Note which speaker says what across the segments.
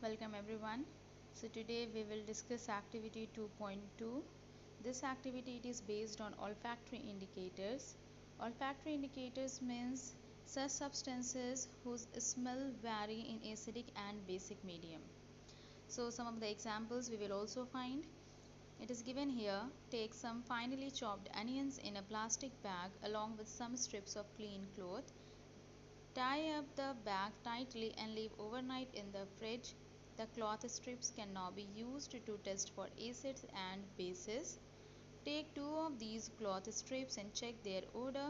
Speaker 1: Welcome everyone. So today we will discuss activity 2.2. This activity it is based on olfactory indicators. Olfactory indicators means such substances whose smell vary in acidic and basic medium. So some of the examples we will also find. It is given here. Take some finely chopped onions in a plastic bag along with some strips of clean cloth. Tie up the bag tightly and leave overnight in the fridge. The cloth strips can now be used to test for acids and bases. Take two of these cloth strips and check their odor.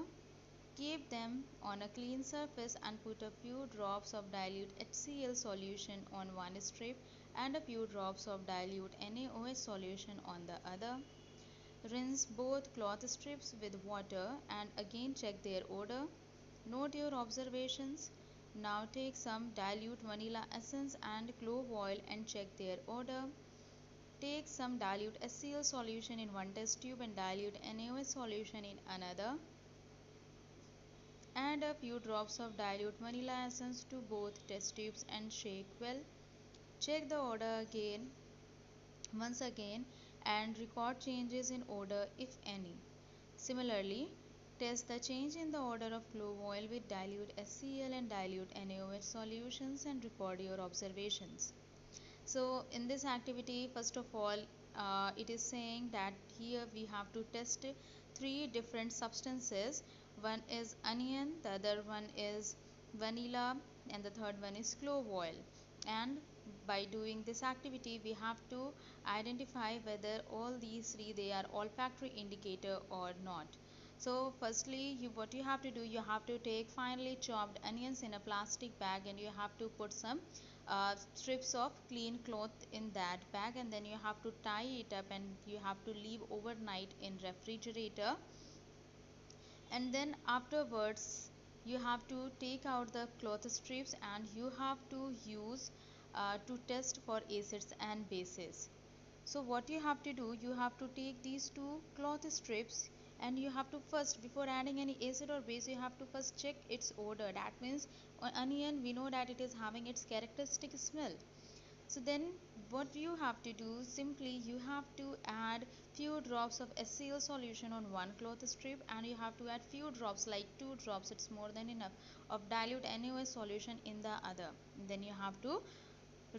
Speaker 1: Keep them on a clean surface and put a few drops of dilute HCl solution on one strip and a few drops of dilute NaOH solution on the other. Rinse both cloth strips with water and again check their odor. Note your observations. Now take some dilute vanilla essence and clove oil and check their odor. Take some dilute HCl solution in one test tube and dilute NaOH solution in another. Add a few drops of dilute vanilla essence to both test tubes and shake well. Check the odor once again and record changes in odor if any. Similarly, test the change in the odor of clove oil with dilute HCl and dilute NaOH solutions and record your observations. So in this activity, first of all, it is saying that here we have to test three different substances. One is onion, the other one is vanilla, and the third one is clove oil. And by doing this activity, we have to identify whether all these three they are olfactory indicator or not. So firstly, what you have to do, you have to take finely chopped onions in a plastic bag and you have to put some strips of clean cloth in that bag, and then you have to tie it up and you have to leave overnight in refrigerator. And then afterwards you have to take out the cloth strips and you have to use to test for acids and bases. So what you have to do, you have to take these two cloth strips and you have to first, before adding any acid or base, you have to first check its odor. That means onion, we know that it is having its characteristic smell. So then what you have to do, simply you have to add few drops of HCl solution on one cloth strip and you have to add few drops, like 2 drops, it's more than enough, of dilute NaOH solution in the other. Then you have to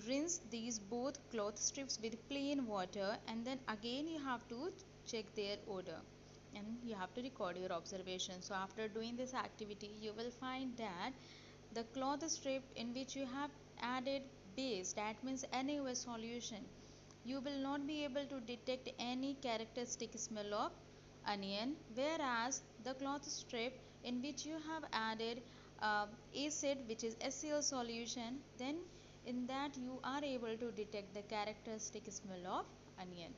Speaker 1: rinse these both cloth strips with plain water and then again you have to check their odor and you have to record your observation. So after doing this activity, you will find that the cloth strip in which you have added base, that means NaOH solution, you will not be able to detect any characteristic smell of onion, whereas the cloth strip in which you have added acid, which is HCl solution, then in that you are able to detect the characteristic smell of onion.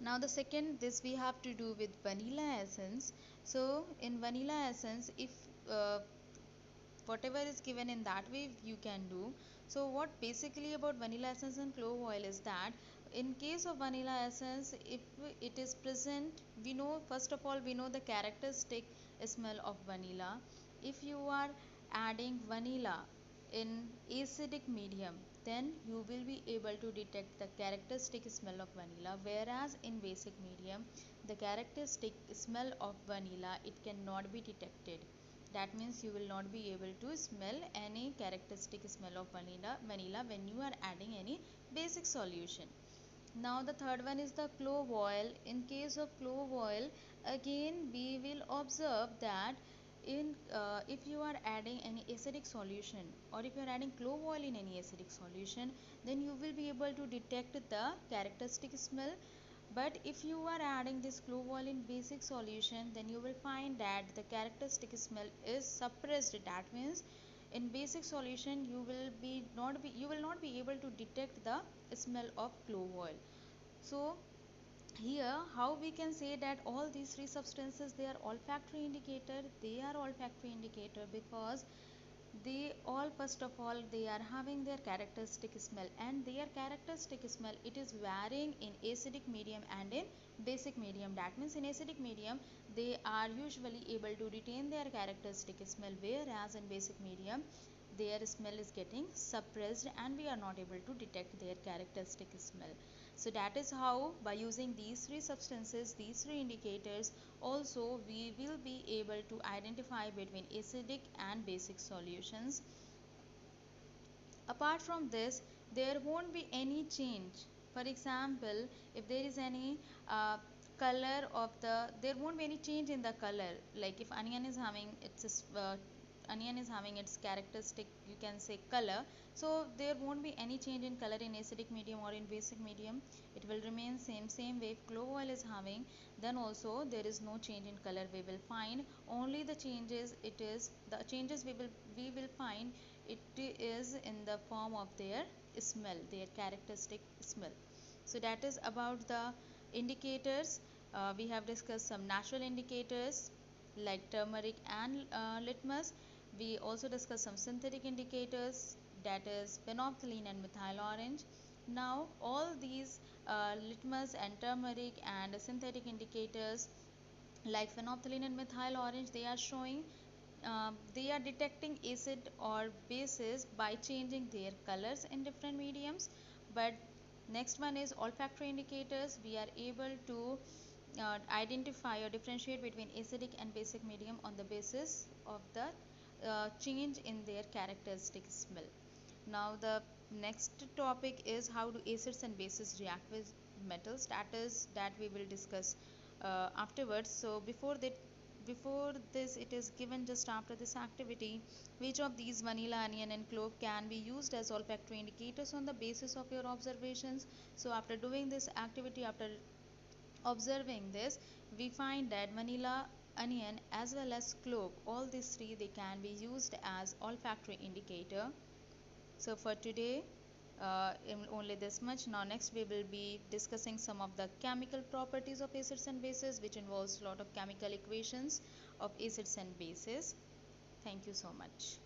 Speaker 1: Now the second, this we have to do with vanilla essence. So in vanilla essence, if whatever is given in that way you can do. So what basically about vanilla essence and clove oil is that in case of vanilla essence, if it is present, we know, first of all, we know the characteristic smell of vanilla. If you are adding vanilla in acidic medium, then you will be able to detect the characteristic smell of vanilla, whereas in basic medium the characteristic smell of vanilla it cannot be detected. That means you will not be able to smell any characteristic smell of vanilla when you are adding any basic solution. Now the third one is the clove oil. In case of clove oil, again we will observe that if you are adding any acidic solution or if you are adding clove oil in any acidic solution, then you will be able to detect the characteristic smell. But if you are adding this clove oil in basic solution, then you will find that the characteristic smell is suppressed. That means in basic solution you will not be able to detect the smell of clove oil. So here how we can say that all these three substances they are olfactory indicator. They are olfactory indicator because they all, first of all, they are having their characteristic smell, and their characteristic smell it is varying in acidic medium and in basic medium. That means in acidic medium they are usually able to retain their characteristic smell, whereas in basic medium their smell is getting suppressed and we are not able to detect their characteristic smell. So that is how, by using these three substances, these three indicators, also we will be able to identify between acidic and basic solutions. Apart from this, there won't be any change. For example, if there is any color of there won't be any change in the color. Like if onion is having its characteristic, you can say, color, so there won't be any change in color in acidic medium or in basic medium. It will remain same way. If clove oil is having, then also there is no change in color we will find. Only the changes we will find, it is in the form of their smell, their characteristic smell. So that is about the indicators. We have discussed some natural indicators like turmeric and litmus. We also discussed some synthetic indicators, that is phenolphthalein and methyl orange. Now all these litmus and turmeric and synthetic indicators like phenolphthalein and methyl orange, they are showing, they are detecting acid or bases by changing their colors in different mediums. But next one is olfactory indicators. We are able to identify or differentiate between acidic and basic medium on the basis of the change in their characteristic smell. Now the next topic is how do acids and bases react with metals. That we will discuss afterwards. So before this, it is given just after this activity, which of these, vanilla, onion and clove, can be used as olfactory indicators on the basis of your observations. So after doing this activity, after observing this, we find that vanilla, onion as well as clove, all these three, they can be used as olfactory indicator. So for today, only this much. Now next we will be discussing some of the chemical properties of acids and bases, which involves a lot of chemical equations of acids and bases. Thank you so much.